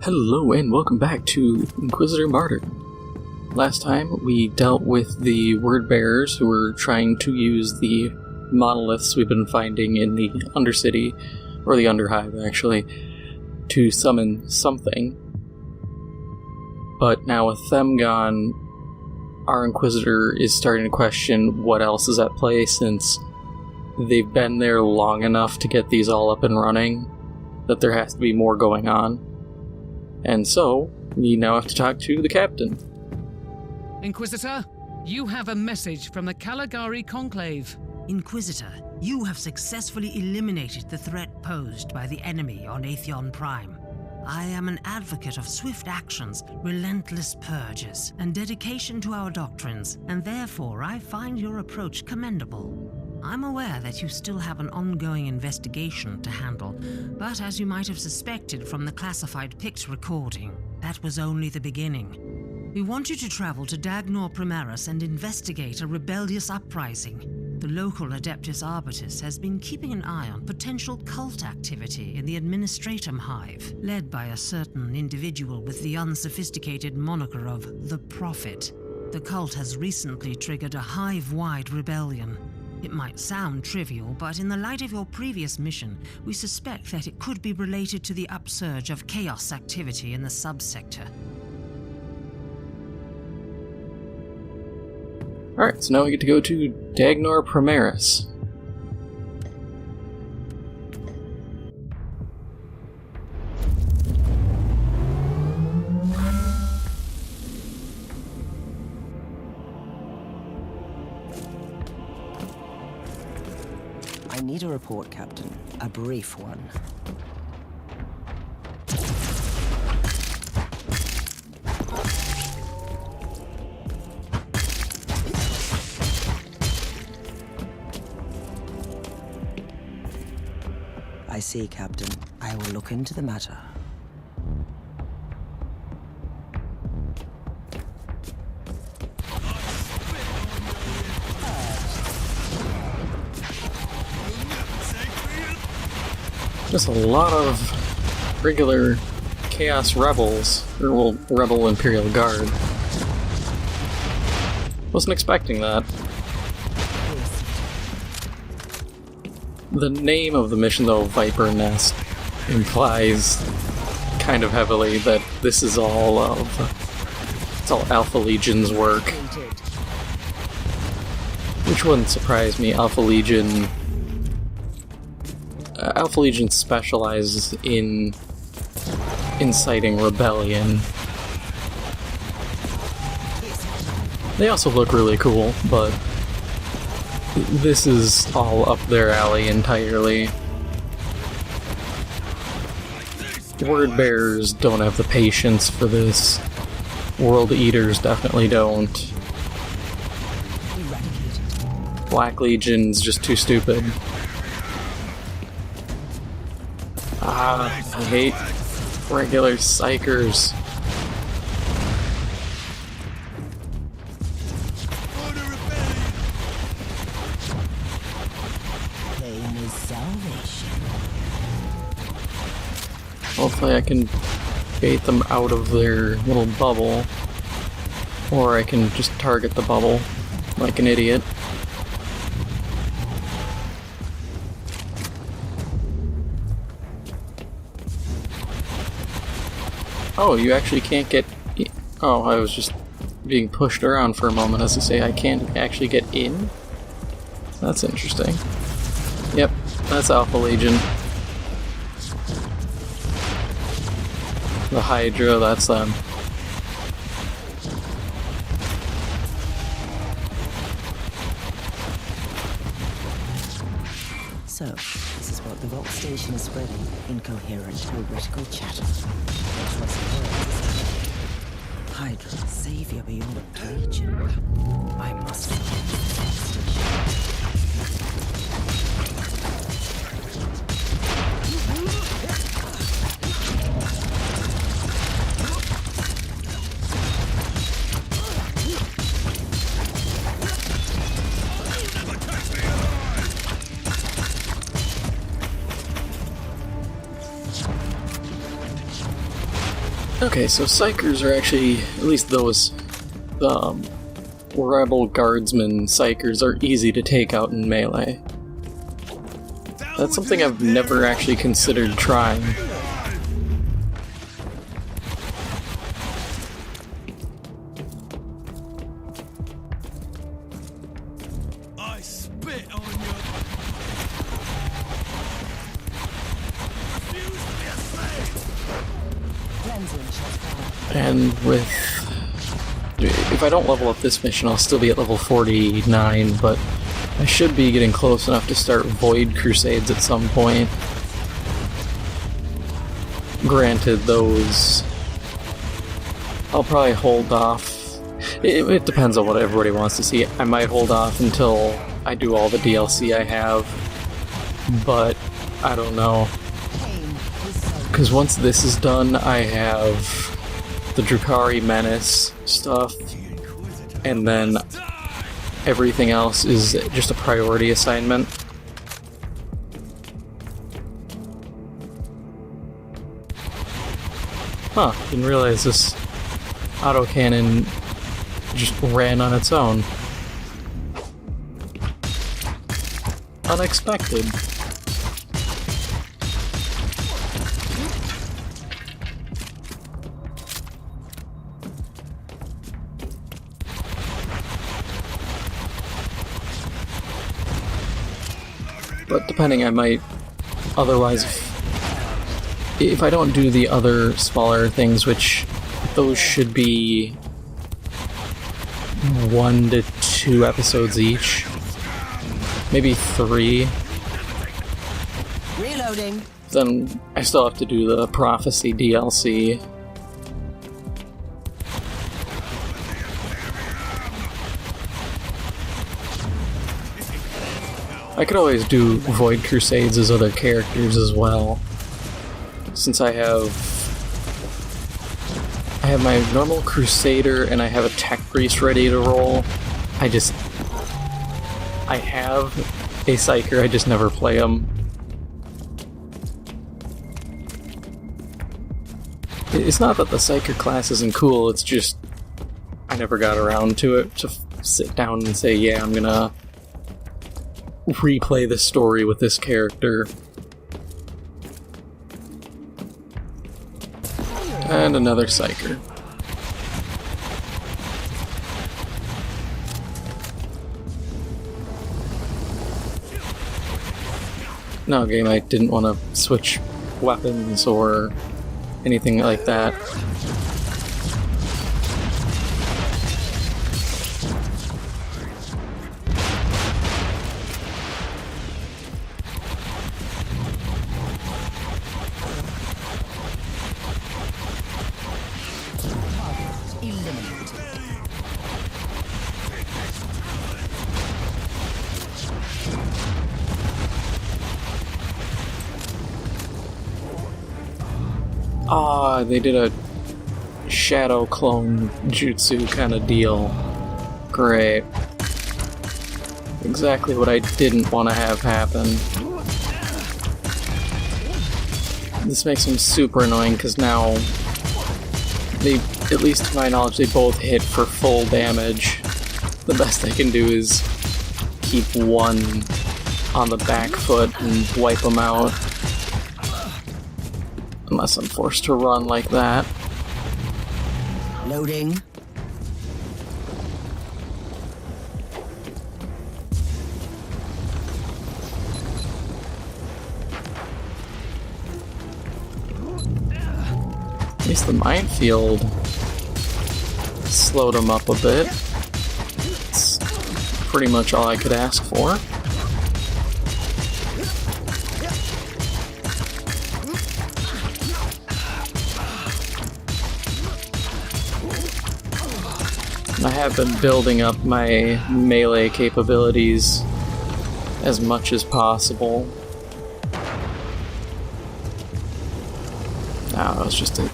Hello and welcome back to Inquisitor Martyr. Last time we dealt with the word bearers who were trying to use the monoliths we've been finding in the Undercity, or the Underhive actually, to summon something. But now with them gone, our Inquisitor is starting to question what else is at play since they've been there long enough to get these all up and running that there has to be more going on. And so, we now have to talk to the captain. Inquisitor, you have a message from the Caligari Conclave. Inquisitor, you have successfully eliminated the threat posed by the enemy on Atheon Prime. I am an advocate of swift actions, relentless purges, and dedication to our doctrines, and therefore I find your approach commendable. I'm aware that you still have an ongoing investigation to handle, but as you might have suspected from the classified Pict recording, that was only the beginning. We want you to travel to Dagnor Primaris and investigate a rebellious uprising. The local Adeptus Arbitus has been keeping an eye on potential cult activity in the Administratum Hive, led by a certain individual with the unsophisticated moniker of the Prophet. The cult has recently triggered a hive-wide rebellion. It might sound trivial, but in the light of your previous mission, we suspect that it could be related to the upsurge of chaos activity in the subsector. Alright, so now we get to go to Dagnor Primaris. I need a report, Captain. A brief one. I see, Captain. I will look into the matter. Just a lot of regular Chaos Rebels, or well, Rebel Imperial Guard. Wasn't expecting that. The name of the mission, though, Viper Nest, implies kind of heavily that this is all it's all Alpha Legion's work. Which wouldn't surprise me. Alpha Legion specializes in inciting rebellion. They also look really cool, but this is all up their alley entirely. Word bearers don't have the patience for this. World Eaters definitely don't. Black Legion's just too stupid. I hate regular psychers. Pain is salvation. Hopefully I can bait them out of their little bubble. Or I can just target the bubble like an idiot. Oh, you actually can't get in. Oh, I was just being pushed around for a moment as to say I can't actually get in? That's interesting. Yep, that's Alpha Legion. The Hydra, that's them. So, this is what the Vault Station is spreading. Incoherent, heretical chatter. Hydra, savior beyond Legion. I must find the Vault Station. Okay, so Psychers are actually, at least those Rebel Guardsmen Psychers are easy to take out in melee. That's something I've never actually considered trying. I spit on you. Refuse to be a slave. And with... if I don't level up this mission, I'll still be at level 49, but I should be getting close enough to start Void Crusades at some point. Granted, those... I'll probably hold off. It depends on what everybody wants to see. I might hold off until I do all the DLC I have, but I don't know. Because once this is done, I have the Drukhari Menace stuff, and then everything else is just a priority assignment. Huh, didn't realize this autocannon just ran on its own. Unexpected. But depending, I might otherwise, if I don't do the other smaller things, which those should be 1 to 2 episodes each, maybe 3. Reloading. Then I still have to do the Prophecy DLC. I could always do Void Crusades as other characters as well. Since I have my normal Crusader and I have a Tech Priest ready to roll. I have a Psyker, I just never play him. It's not that the Psyker class isn't cool, it's just I never got around to it, to sit down and say, yeah, I'm gonna replay the story with this character. And another Psyker. No, game, I didn't want to switch weapons or anything like that. Ah, they did a shadow clone jutsu kind of deal. Great. Exactly what I didn't want to have happen. This makes them super annoying because now they, at least to my knowledge, they both hit for full damage. The best I can do is keep one on the back foot and wipe them out. Unless I'm forced to run like that. Loading. At least the minefield slowed them up a bit. It's pretty much all I could ask for. I have been building up my melee capabilities as much as possible. That was just a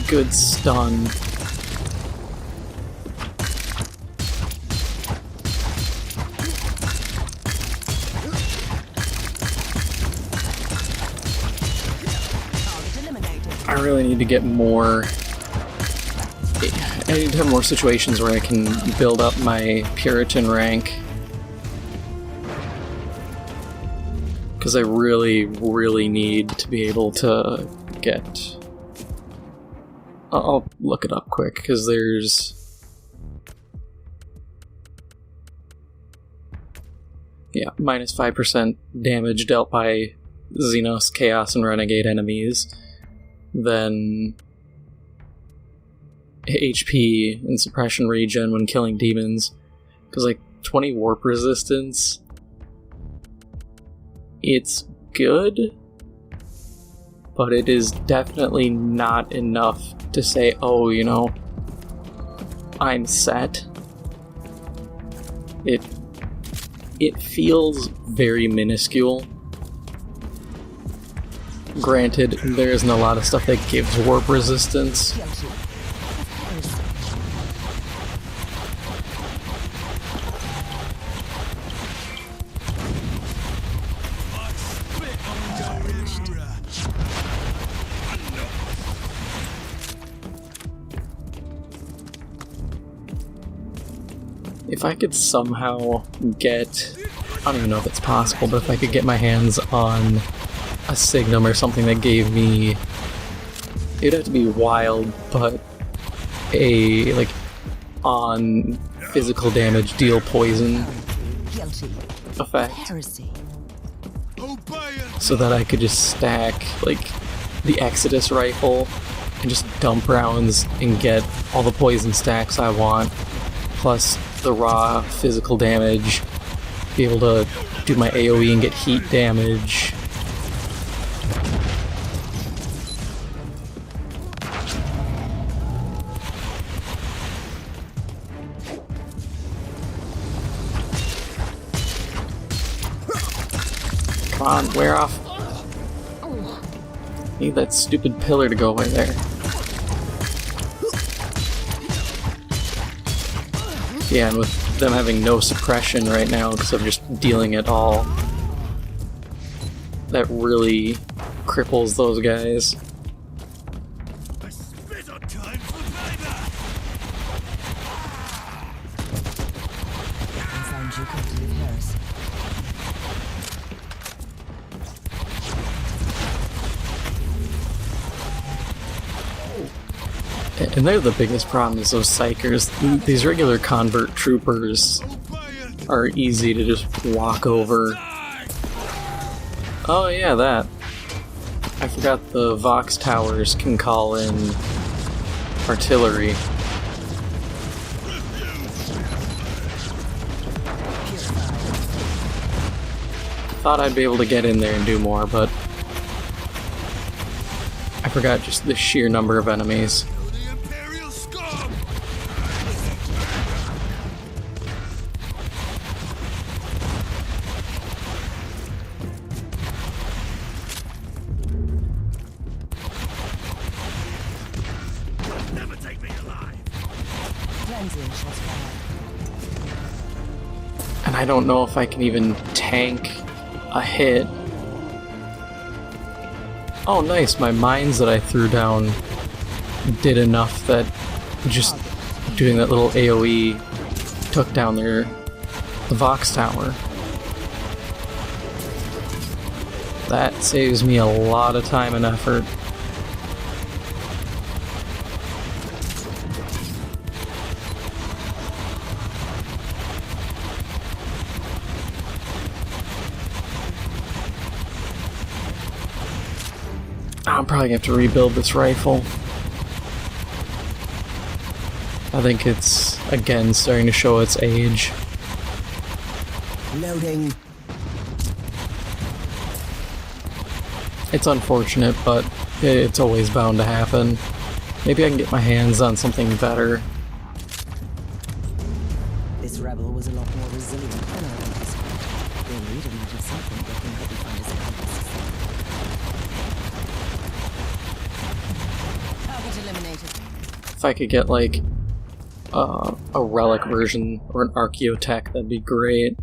good stun. I I really need to get more... I need to have more situations where I can build up my Puritan rank. Because I really, really need to be able to get... I'll look it up quick, because there's... Yeah, minus 5% damage dealt by Xenos, Chaos, and Renegade enemies. Then HP and suppression regen when killing demons. Because, like, 20 warp resistance... It's good, but it is definitely not enough to say, oh, you know, I'm set. It feels very minuscule. Granted, there isn't a lot of stuff that gives warp resistance. If I could somehow get, I don't even know if it's possible, but if I could get my hands on a Signum or something that gave me, it'd have to be wild, but a, like, on physical damage deal poison effect. So that I could just stack, like, the Exodus rifle and just dump rounds and get all the poison stacks I want, plus the raw physical damage, be able to do my AoE and get heat damage. Come on, wear off. Need that stupid pillar to go away there. Yeah, and with them having no suppression right now because I'm just dealing it all, that really cripples those guys. I spit on time for payback. I found you company of heresy. And they're the biggest problem, is those psychers. These regular convert troopers are easy to just walk over. Oh yeah, that. I forgot the Vox towers can call in artillery. Thought I'd be able to get in there and do more, but I forgot just the sheer number of enemies. And I don't know if I can even tank a hit. Oh nice, my mines that I threw down did enough that just doing that little AoE took down the Vox tower. That saves me a lot of time and effort. I'm probably gonna have to rebuild this rifle. I think it's, again, starting to show its age. Loading. It's unfortunate, but it's always bound to happen. Maybe I can get my hands on something better. This rebel was a lot more resilient than I anticipated. Their leader needed something that can help me find his accomplices. Target eliminated. If I could get, like, a relic version or an archaeotech, that'd be great.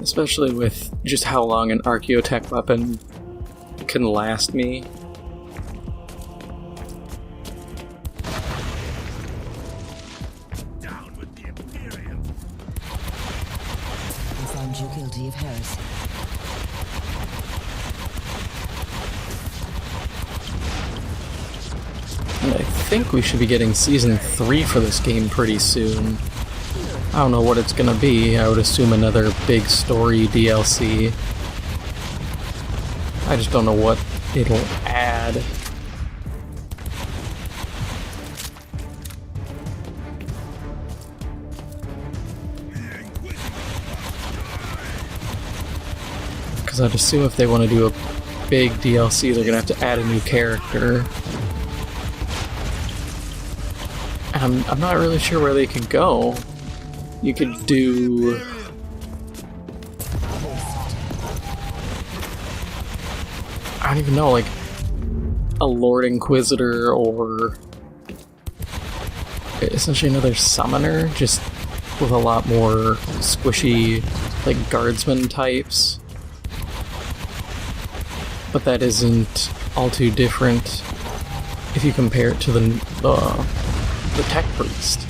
Especially with just how long an Archaeotech weapon can last me. Down with the Imperium. I found you guilty of heresy. And I think we should be getting Season 3 for this game pretty soon. I don't know what it's gonna be. I would assume another big story DLC. I just don't know what it'll add. Because I'd assume if they want to do a big DLC, they're gonna have to add a new character. And I'm not really sure where they could go. You could do... I don't even know, like a Lord Inquisitor or essentially another summoner, just with a lot more squishy, like, guardsman types. But that isn't all too different if you compare it to the Tech Priest.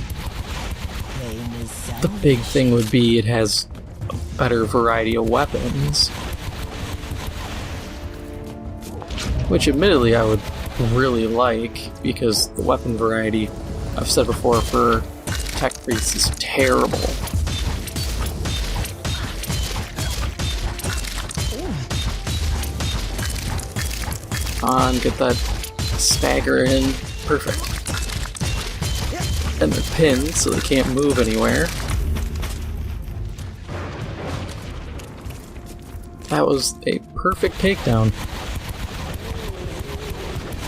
The big thing would be it has a better variety of weapons. Which admittedly I would really like, because the weapon variety, I've said before, for Tech Priest is terrible. On, get that stagger in. Perfect. And they're pinned, so they can't move anywhere. That was a perfect takedown.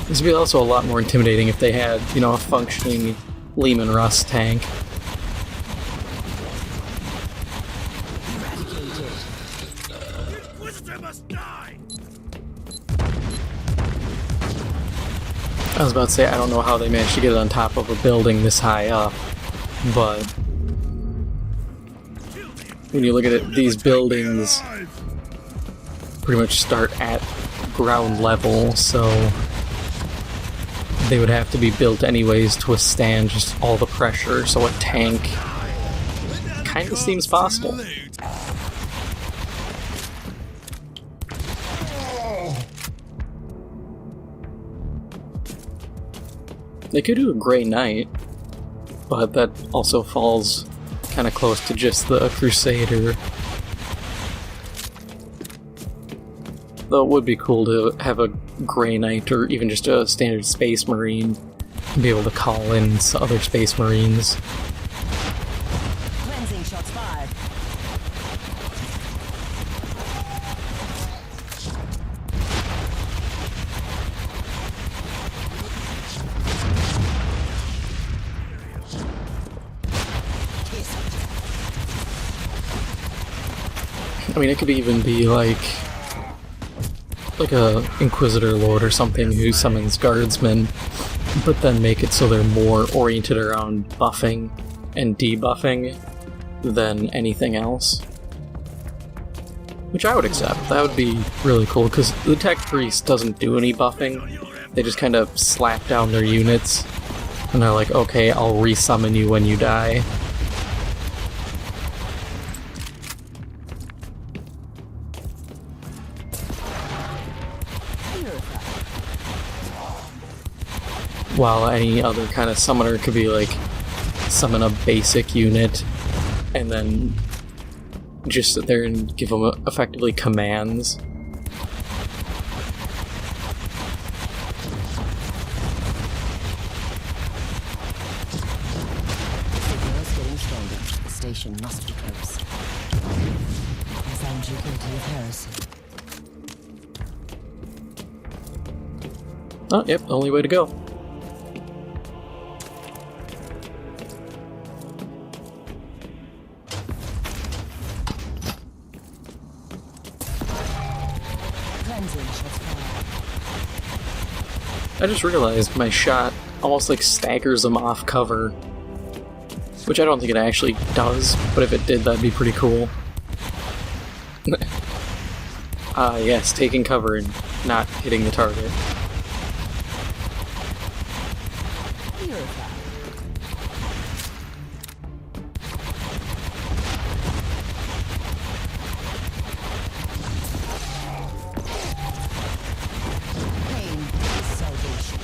This would be also a lot more intimidating if they had, you know, a functioning Lehman Russ tank. Inquisitor must die! I was about to say, I don't know how they managed to get it on top of a building this high up, but when you look at it, these buildings pretty much start at ground level, so they would have to be built anyways to withstand just all the pressure, so a tank kind of seems possible. They could do a Grey Knight, but that also falls kind of close to just the Crusader. Though it would be cool to have a Grey Knight or even just a standard Space Marine and be able to call in other Space Marines. Cleansing shots fired. I mean, it could even be like a Inquisitor Lord or something who summons guardsmen, but then make it so they're more oriented around buffing and debuffing than anything else. Which I would accept. That would be really cool, because the Tech Priest doesn't do any buffing. They just kind of slap down their units, and they're like, okay, I'll resummon you when you die. While any other kind of summoner could be like, summon a basic unit, and then just sit there and give them effectively commands. Signals getting stronger. The station must be close. I found you guilty of heresy. Oh, yep, the only way to go. I just realized my shot almost like staggers them off cover. Which I don't think it actually does, but if it did, that'd be pretty cool. Yes, taking cover and not hitting the target. Pain is salvation.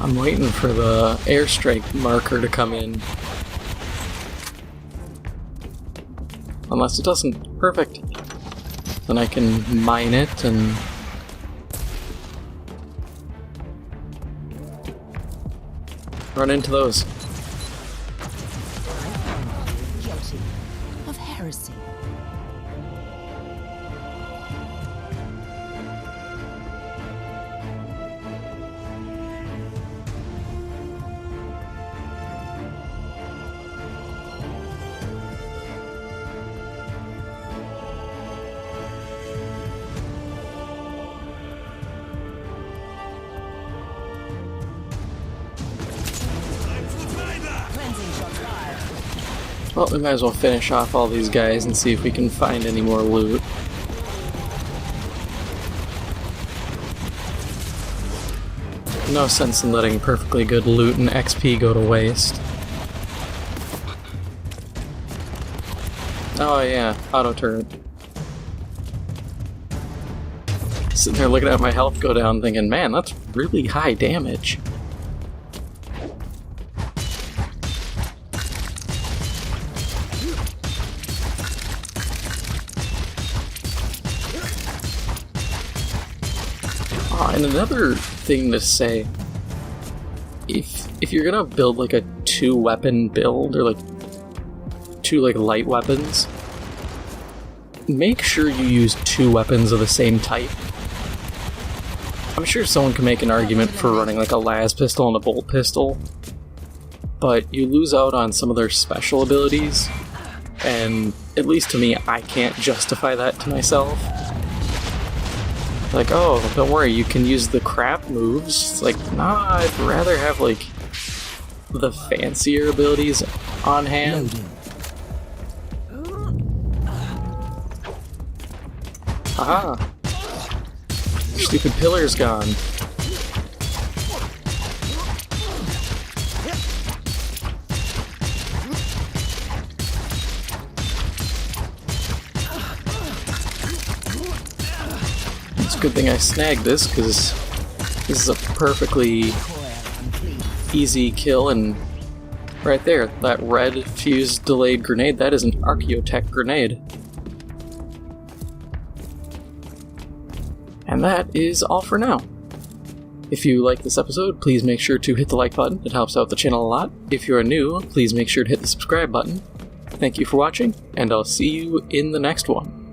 I'm waiting for the airstrike marker to come in. Unless it doesn't. Perfect. Then I can mine it and... run into those. Guilty of heresy. Well, we might as well finish off all these guys and see if we can find any more loot. No sense in letting perfectly good loot and XP go to waste. Oh yeah, auto turret. Sitting there looking at my health go down thinking, man, that's really high damage. And another thing to say, if you're gonna build like a 2-weapon build, or like 2 like light weapons, make sure you use 2 weapons of the same type. I'm sure someone can make an argument for running like a las pistol and a bolt pistol, but you lose out on some of their special abilities, and at least to me, I can't justify that to myself. Like, oh, don't worry, you can use the crap moves. It's like, nah, I'd rather have, like, the fancier abilities on hand. Aha! Stupid pillar's gone. It's a good thing I snagged this, because this is a perfectly easy kill, and right there, that red fused delayed grenade, that is an Archaeotech grenade. And that is all for now. If you like this episode, please make sure to hit the like button, it helps out the channel a lot. If you are new, please make sure to hit the subscribe button. Thank you for watching, and I'll see you in the next one.